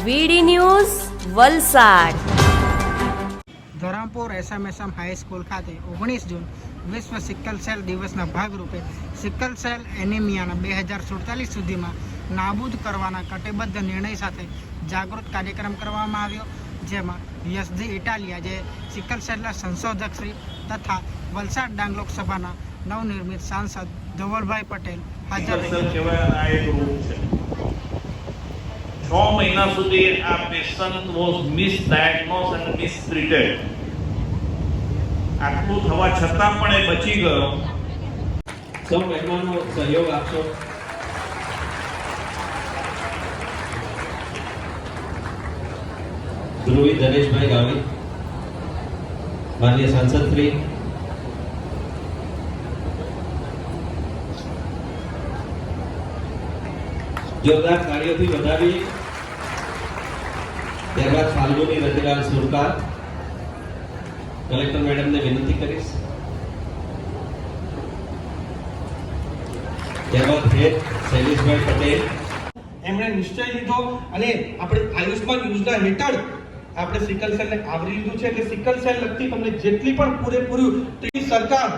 વીડી news Valsad. Dharampur એસએમએસએમ high school ખાતે 19 જૂન વિશ્વ sickle cell દિવસના ભાગરૂપે સિકલ સેલ એનિમિયાના 2047 સુધીમાં નાબૂદ કરવાના કટિબદ્ધ નિર્ણય સાથે જાગૃત કાર્યક્રમ કરવામાં આવ્યો, જેમાં યસદી ઇટાલિયા, જે સિકલ સેલના સંશોધક શ્રી તથા વલસાડ ડાંગ લોકસભાના નવનિર્મિત સાંસદ ધવલભાઈ પટેલ હાજર રહ્યા. 6 મહિના સુધી આ પેશન્ટ વોઝ મિસડાયગ્નોઝ અને મિસટ્રીટેડ. આટલું થવા છતાં પણ એ બચી ગયો. સૌ મહેમાનો સહયોગ આપશો. ધ્રુવી ધનેશભાઈ ગાવી, માનનીય સાંસદ શ્રી, જોરદાર કાર્યોથી વધાવી. ત્યારબાદ ફાલ્ગુની રતિલાલ સુરકાર, કલેક્ટર મેડમને વિનંતી કરીશ. ત્યારબાદ હેડ શૈલેષભાઈ પટેલ. એમણે નિશ્ચય લીધો અને આપણે આયુષ્માન યોજના હેઠળ આપણે સિકલ સેલને આવરી લીધું છે. એટલે સિકલ સેલ લગતી તમને જેટલી પણ પૂરેપૂરી સરકાર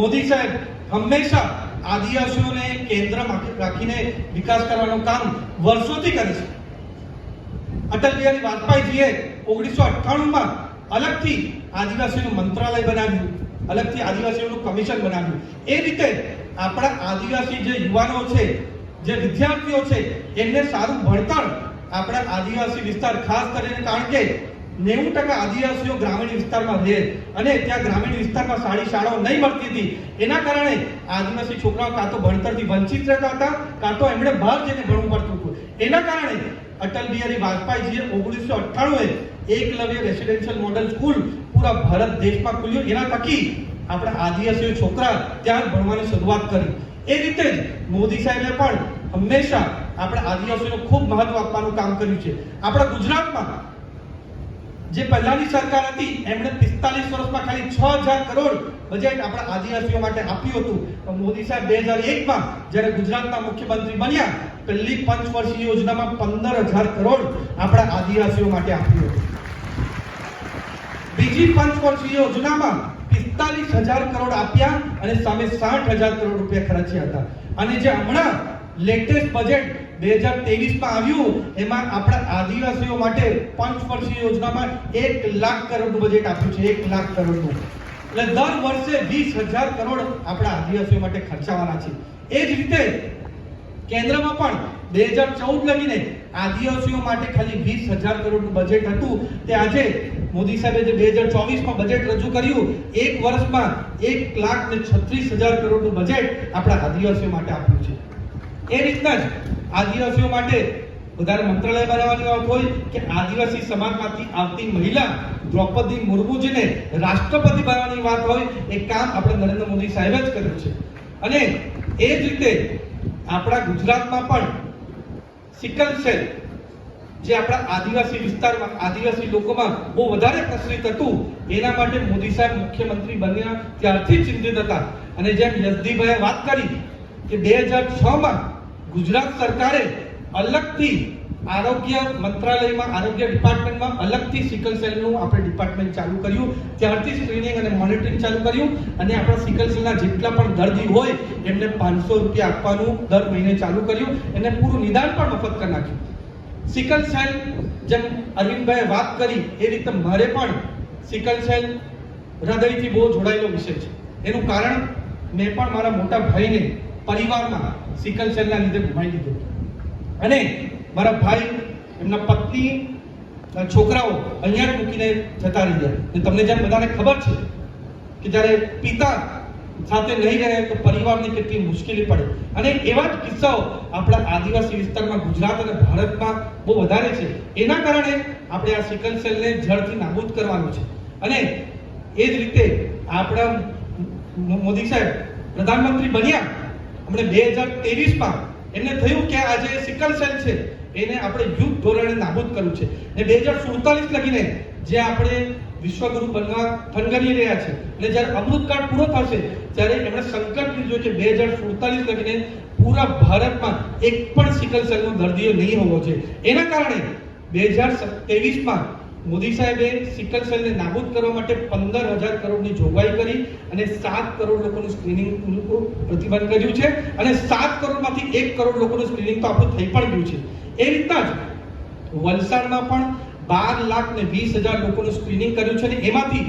મોદી સાહેબ હંમેશા આદિવાસીઓને કેન્દ્રમાં રાખીને વિકાસ કરવાનું કામ વર્ષોથી કરે છે. અટલ બિહારી વાજપેયીજીએ 1998માં અલગથી આદિવાસીનું મંત્રાલય બનાવ્યું, અલગથી આદિવાસીઓનું કમિશન બનાવ્યું. એ રીતે આપણા આદિવાસી જે યુવાનો છે, જે વિદ્યાર્થીઓ છે, એમને સારું ભણતર આપણા આદિવાસી વિસ્તાર, ખાસ કરીને કારણ કે 90% આદિવાસીઓ ગ્રામીણ વિસ્તારમાં રહે અને ત્યાં ગ્રામીણ વિસ્તારમાં સારી શાળાઓ નહીં મળતી હતી. એના કારણે આદિવાસી છોકરાઓ કાં તો ભણતરથી વંચિત રહેતા હતા, કાં તો એમણે બહાર જઈને ભણવું પડતું હતું. એના કારણે અટલ બિહારી વાજપેયીજીએ 1998 એકલવ્ય રેસિડેન્શિયલ મોડલ સ્કૂલ પૂરા ભારત દેશમાં ખુલ્યું. એના થકી આપણા આદિવાસી છોકરા ત્યાં ભણવાની શરૂઆત કરી. એ રીતે જ મોદી સાહેબે પણ હંમેશા આપણા આદિવાસીઓને ખૂબ મહત્વ આપવાનું કામ કર્યું છે. આપણા ગુજરાતમાં જે પહેલાની સરકાર હતી એમણે 45 વર્ષમાં ખાલી 6000 કરોડ બજેટ આપણા આદિવાસીઓ માટે આપ્યું હતું. મોદી સાહેબ 2001માં જ્યારે ગુજરાતના મુખ્યમંત્રી બન્યા, પહેલી પંચવર્ષીય યોજનામાં 15000 કરોડ આપણા આદિવાસીઓ માટે આપ્યું હતું. બીજી પંચવર્ષીય યોજનામાં 45000 કરોડ આપ્યા અને સામે 60000 કરોડ રૂપિયા ખર્ચ્યા હતા. અને જે હમણાં લેટેસ્ટ બજેટ 2023માં આવ્યું, એમાં આપણા આદિવાસીઓ માટે પંચવર્ષીય યોજનામાં 1 લાખ કરોડનું બજેટ આપ્યું છે. 1 લાખ કરોડનું. એટલે દર વર્ષે 20000 કરોડ આપણા આદિવાસીઓ માટે ખર્ચાવાના છે. એ જ રીતે કેન્દ્રમાં પણ 2014 લગીને આદિવાસીઓ માટે ખાલી 20000 કરોડનું બજેટ હતું. તે આજે મોદી સાહેબે જે 2024માં બજેટ રજૂ કર્યું, એક વર્ષમાં 1,36,000 કરોડનું બજેટ આપણા આદિવાસીઓ માટે આપ્યું છે. એ રીતના જ આદિવાસીઓ માટે વધારે મંત્રાલય બનાવવાની વાત હોય કે આદિવાસી સમાજમાંથી આવતી મહિલા દ્રૌપદી મુર્મુજીને રાષ્ટ્રપતિ બનાવવાની વાત હોય, એ કામ આપણે નરેન્દ્ર મોદી સાહેબે જ કર્યું છે. અને એ જ રીતે આપણા ગુજરાતમાં પણ સિકલ સેલ જે આપણા આદિવાસી વિસ્તારમાં, આદિવાસી લોકોમાં બહુ વધારે પ્રચલિત હતું, એના માટે મોદી સાહેબ મુખ્યમંત્રી બન્યા ત્યારથી ચિંતિત હતા. અને જેમ યસદીભાઈએ વાત કરી કે 2006માં ગુજરાત સરકારે અલગથી આરોગ્ય મંત્રાલયમાં, આરોગ્ય ડિપાર્ટમેન્ટમાં અલગથી સિકલ સેલનું આપણે ડિપાર્ટમેન્ટ ચાલુ કર્યું. ત્યારથી સ્ક્રીનિંગ અને મોનિટરિંગ ચાલુ કર્યું અને આપણા સિકલ સેલના જેટલા પણ દર્દી હોય એમને 500 રૂપિયા આપવાનું દર મહિને ચાલુ કર્યું. એને પૂરું નિદાન પણ મફત કરી નાખ્યું. સિકલ સેલ જેમ અરવિંદભાઈએ વાત કરી એ રીતે મારે પણ સિકલ સેલ હૃદયથી બહુ જોડાયેલો વિષય છે. એનું કારણ મેં પણ મારા મોટા ભાઈને પરિવારમાં સિકલ સેલના લીધે ગુમાવી દીધો અને મારા ભાઈ, એમના પત્ની, છોકરાઓ અહીંયા જ મૂકીને જતા રહી ગયા. તમને જેમ બધાને ખબર છે કે જ્યારે પિતા સાથે નહીં રહે તો પરિવારને કેટલી મુશ્કેલી પડે. અને એવા જ કિસ્સાઓ આપણા આદિવાસી વિસ્તારમાં, ગુજરાત અને ભારતમાં બહુ વધારે છે. એના કારણે આપણે આ સિકલ સેલને જડથી નાબૂદ કરવાનું છે. અને એ જ રીતે આપણા મોદી સાહેબ પ્રધાનમંત્રી બન્યા, આપણે 2023માં એમને થયું કે આ જે સિકલ સેલ છે એને આપણે યુદ્ધ ધોરણે નાબૂદ કરવું છે. અને 2047 લગીને જે આપણે વિશ્વગુરુ બનવા થનગની રહ્યા છે, અને જ્યારે અમૃતકાળ પૂરો થશે ત્યારે એમણે સંકલ્પ લીધો છે 2047 લગીને પૂરા ભારતમાં એક પણ સિકલ સેલનો દર્દીઓ નહીં હોવો જોઈએ. એના કારણે 2023માં મોદી સાહેબે સિકલ સેલને નાબૂદ કરવા માટે 15,000 કરોડની જોગવાઈ કરી અને 7 કરોડ લોકોનું સ્ક્રીનિંગ પ્રતિબંધ કર્યું છે અને 7 કરોડમાંથી 1 કરોડ લોકોનું સ્ક્રીનિંગ તો આપણું થઈ પણ ગયું છે. એ રીતના જ વલસાડમાં પણ 12,20,000 લોકોનું સ્ક્રીનિંગ કર્યું છે અને એમાંથી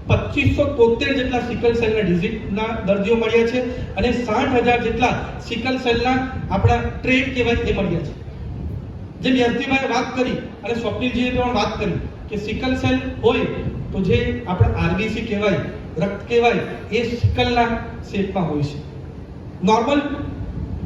2573 જેટલા સિકલ સેલના ડિઝીઝના દર્દીઓ મળ્યા છે અને 60,000 જેટલા સિકલ સેલના આપણા ટ્રેડ કહેવાય એ મળ્યા છે. જેમ યશદીભાઈએ વાત કરી અને સ્વપ્નિલજીએ પણ વાત કરી કે સિકલ સેલ હોય તો જે આપણે આરબીસી કહેવાય, રક્ત કહેવાય, એ સિકલના શેપમાં હોય છે. નોર્મલ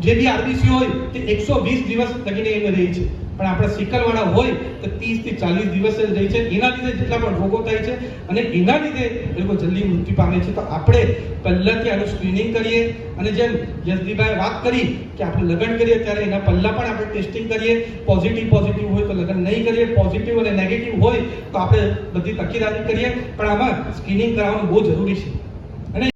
જે બી આરબીસી હોય તે 120 દિવસ લગીને એને રહે છે, પણ આપણા સિકલવાળા હોય તો 30 થી 40 દિવસ જ રહે છે. એના લીધે જેટલા પણ રોગો થાય છે અને એના લીધે એ લોકો જલ્દી મૃત્યુ પામે છે. તો આપણે પહેલાથી આનું સ્ક્રીનિંગ કરીએ અને જેમ યશદીભાઈએ વાત કરી કે આપણે લગ્ન કરીએ ત્યારે એના પહેલા પણ આપણે ટેસ્ટિંગ કરીએ. પોઝિટિવ હોય તો લગ્ન નહીં કરીએ, પોઝિટિવ અને નેગેટિવ હોય તો આપણે બધી તકેદારી કરીએ, પણ આમાં સ્ક્રીનિંગ કરાવવાનું બહુ જરૂરી છે.